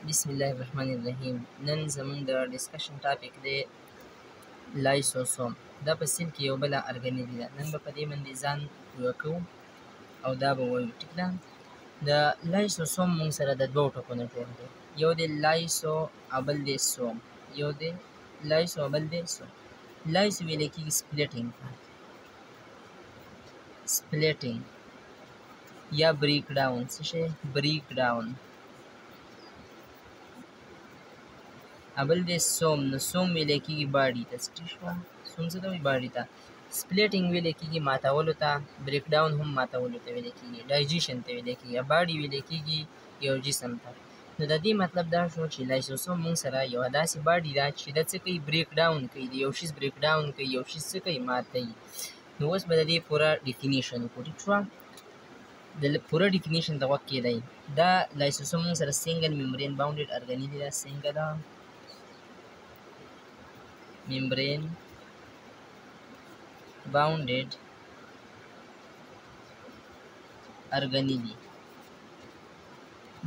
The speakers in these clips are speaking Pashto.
بسم الله الرحمن الرحیم. نن زموږ د ډسکشن ټاپک دی لایسوسوم. دا په سیل کې یو بله ارګانیل ده. نن به په دې باندې ځان پوه کوو او دا به وایو. ټیک ده. د لایسوسوم موږ سره د دوو ټکو نه جوړ دی. یو دی لایسو او بل دی سوم. یو دی لایسو او بل دی سوم. لایسو ویلی کېږي سپلیټینګ یا بریک ډاون. څه شی؟ بریک ډاون. اول دی سوم. نو سوم ویلی کېږي باډي ته. ټیک شوه؟ سوم څه ته وایي؟ باډي ته. سپلیټینګ ویلی کېږي ماتولو ته. بریک ډاون هم ماتولو ته ویلی کېږي. ډایجیشن ته ویلی کېږي. باډي ویلی کېږي یو جسم ته. نو د دې مطلب دا شو چې لایسوسوم موږ سره یوه داسې باډي ده چې دا څه کوي؟ بریک ډاون کوي. د یو شیز بریک ډاون کوي. یو شیز څه کوي؟ ماتوي. نو اوس به د دې پوره ډیفینیشن وکړو. ټیک شوه؟ د پوره ډیفینیشن ته غوږ کېدی. دا لایسوسوم موږ سره سنګل ممبرین باونډډ ارګانیل ده. سنګل membrane bounded ارګانیلي.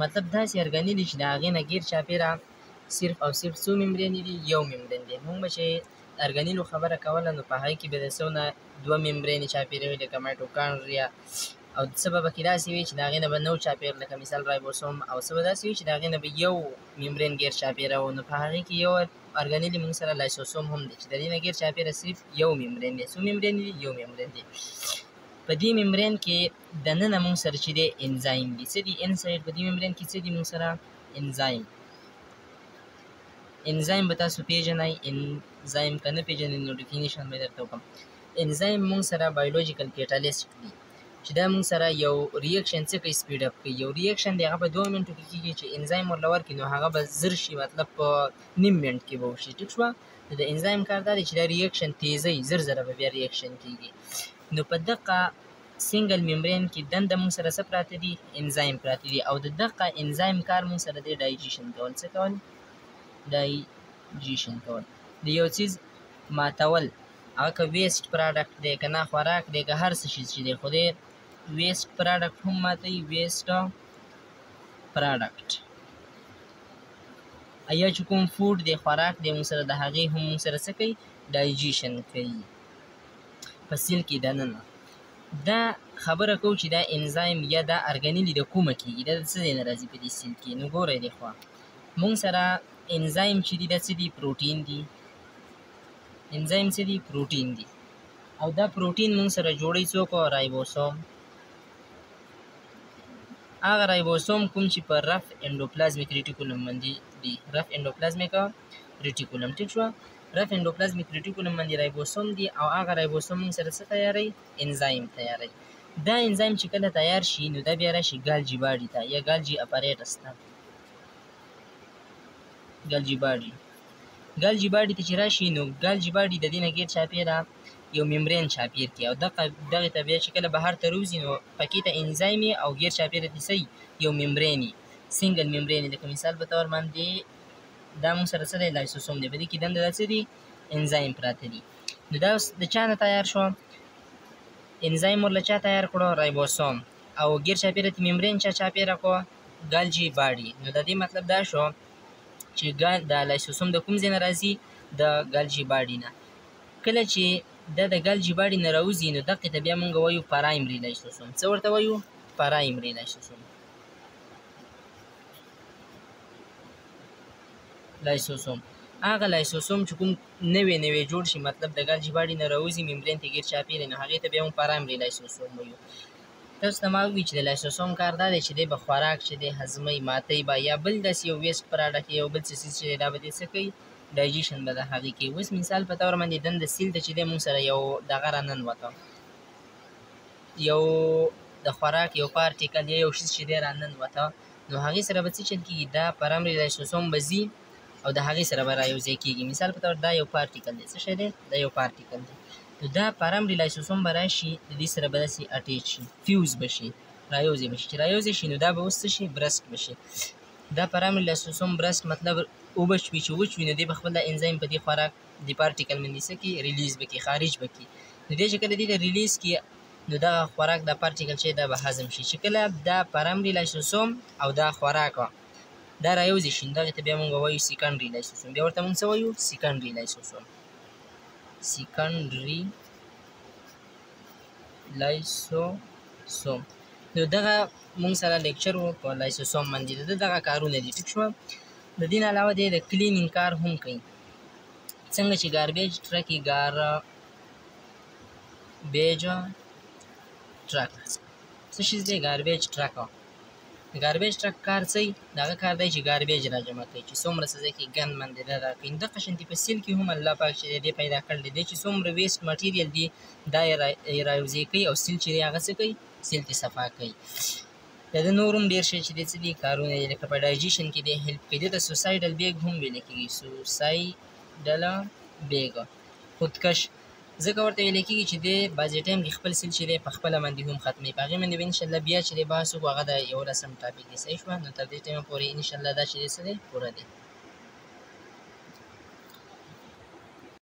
مطلب داسې ارګانیلي چې د هغې نه ګیر چاپېره صرف او صرف څو ممبرینې دي؟ یو ممبرین دی. موږ به چې ارګانیلو خبره کوله نو په هغې کې به د څو نه دوه ممبرینې چاپېره وي لکه مایټوکانډریا، او څه به پکې داسې وي چې د هغې نه به 9 چاپېره لکه مثال رایبوسوم، او څه به داسې وي چې د هغې نه به یو ممبرین ګیر چاپېره و. نو په هغې کې یو ارګانیلي موږ سره لایسوسوم هم دی چې د دې نه ګیر چاپېره صرف یو ممبرین دی. څو ممبرین دي؟ یو ممبرین دی. په دې ممبرین کې دننه موږ سره چې دی انزایم دي. څه دي؟ انسایډ په دې ممبرین کې څه دي موږ سره؟ انزایم. انزایم به تاسو پیژنئ. انزایم که نه پیژنئ نو ډیفینیشن به درته وکړم. انزایم موږ سره بایولوژیکل کیټالیسټ دي چې دا موږ سره یو ریاکشن څه کوي؟ سپیډ اپ کوي. یو ریاکشن دی هغه په 2 منټو کې کېږي چې انزایم ورله ورکړي نو هغه به زر شي، مطلب په نیم منټ کې به وشي. ټیک شوه؟ د انزایم کار دا دی چې دا ریاکشن تیزوي، زر زره به بیا ریاکشن کېږي. نو په دقه سنګل ممبرین کې دنده موږ سره څه پراته دي؟ انزایم پراته دي. او د دقه انزایم کار موږ سره دی ډایجیشن کول. څه کول؟ ډایجیشن کول. د یو څیز ماتول، هغه که ویسټ پراډکټ دی که نه خوراک دی که هر څه شي چې دی، خو دی ویسټ پراډکټ هم ماتوي. ویسټ پراډکټ یا چې کوم فوډ دی، خوراک دی موږ سره، د هغې هم موږ سره څه کوي؟ ډایجیشن کوي په سیل کې دننه. دا خبره کوو چې دا انزایم یا دا ارګانیلي د کومه کېږي؟ دا د څه ځای نه راځي په دې سیل کې؟ نو ګورئ دې خوا موږ سره انزایم چې دي دا څه دي؟ پروټین دي. انزایم څه دي؟ پروټین دي. او دا پروټین موږ سره جوړوي څوک؟ رایبوسوم. هغه رایبوسوم کوم چې په رف انډوپلازمیک ریټیکولم باندې دي. رف انډوپلازمیک ریټیکولم. ټیک شوه؟ رف انډوپلازمیک ریټیکولم باندې رایبوسوم دي، او هغه رایبوسوم موږ سره څه تیاروي؟ انزایم تیاروي. دا انزایم چې کله تیار شي نو دا بیا راشي ګالجي باډي ته یا ګالجي اپاریټس ته. ګالجي باډي ته چې راشي نو ګالجي باډي د دې نه ګیر چاپېره یو ممبرین چاپېر کړي، او دغې ته بیا چې کله بهر ته روځي نو پکې ته انزایم او ګیر چاپېره دې څه یو ممبرین سنګل ممبرین. لکه مثال په طور باندې دا موږ سره څه دی؟ لایسوسوم دی. په دې کې دنده دا څه دي؟ انزایم پراته دي. نو دا اوس د چا نه تیار شو؟ انزایم ورله چا تیار کړو؟ رایبوسوم. او ګیر چاپېره ته ممبرین چا چاپېره کړو؟ ګالجي باډي. نو د دې مطلب دا شو چې دا لایسوسوم د کوم ځای نه راځي؟ د ګالجي باډي نه. کله چې دا د ګالجي باډي نه راوځي نو دقې ته بیا مونږ وایو پرایمري لایسوسوم. څه ورته وایو؟ پرایمري لایسوسوم. هغه لایسوسوم چې کوم نوی جوړ شي، مطلب د ګالجي باډي نه راوځي، ممبرین ته ګیر چاپېره، نو هغې ته بیا هم پرایمري لایسوسوم وایو. تاسو ته ما ووایي چې د لایسوسوم کار دا دی چې دی به خوراک چې دی هضموي، ماتوي به، یا بل داسې یو ویسټ پراډکټ یو بل څه څیز چې دی دا به دې څه کوي؟ ډایجیشن به د هغې کوي. اوس مثال په طور باندې دنده سیل ته چې دی موږ سره یو دغه راننوته، یو د خوراک یو پارټیکل یا یو شیز چې دی راننوته، نو هغې سره به څه چل کېږي؟ دا پرایمري لایسوسوم به ځي او د هغې سره به رایوځای کېږي. مثال په طور دا یو پارټیکل دی. څه شی دی؟ دا یو پارټیکل دی. نو دا پرایمري لایسوسوم به راشي، د دې سره به داسې اټیچ شي، فیوز به شي، رایوځای به شي. چې رایوځای شي نو دا به اوس څه شي؟ برسټ به شي. دا پرایمري لایسوسوم برسټ مطلب اوبه شوي چې وچ وي، نو دی به خپل دا انزایم په دې خوراک د پارټیکل باندې څه کړي؟ ریلیز به کړي، خارج به کړي. نو دی چې کله دې ته ریلیز کړي نو دغه خوراک دا پارټیکل چې دا به هضم شي. چې کله دا پرایمري لایسوسوم او دا خوراک دا رايوځي شي دغې ته بیا مونږ وایو سیکنډري لایسوسوم. بیا ورته مونږ څه وایو؟ سیکنډري لایسوسوم. سیکنډري لایسوسوم. نو دغه مونږ سره لیکچر و په لایسوسوم باندې. د ده دغه کارونه دي. ټیک شوه. د دې نه علاوه دی د کلینینګ کار هم کوي. څنګه چې ګاربیج ټرک یې ګاربیج ټرک څه شی دی؟ ګاربیج ټرک. د ګاربیج ټرک کار څه وي؟ د هغه کار دی چې ګاربیج راجمع کوي، چې څومره څه ځای کې ګند مند دی دا راکوي. دغه شانتې په سیل کې هم الله پاک چې دی پیدا کړی دی چې څومره ویسټ مټیریل دی دا یې رایوځای کوي او سیل چې دی هغه څه کوي؟ سیل ترې صفا کوي. د ده نور هم ډېر شی چې دی څه دي کارونه دي، لکه په ډایجیشن کې دی هیلپ کوي. دې ته سوسایډل بیګ هم ویل کېږي. سوسایډل بیګ خودکش ځکه ورته ویل کېږي چې دی بعضې ټایم کې خپل سیل چې دی په خپله باندې هم ختموي. په هغې باندې به انشاءالله بیا چې دی بحث وکړو هغه د 11 ټاپک دی. صحیح شوه؟ نو تر دې ټایمه پورې انشاءالله دا چې دی څه دی پوره دی.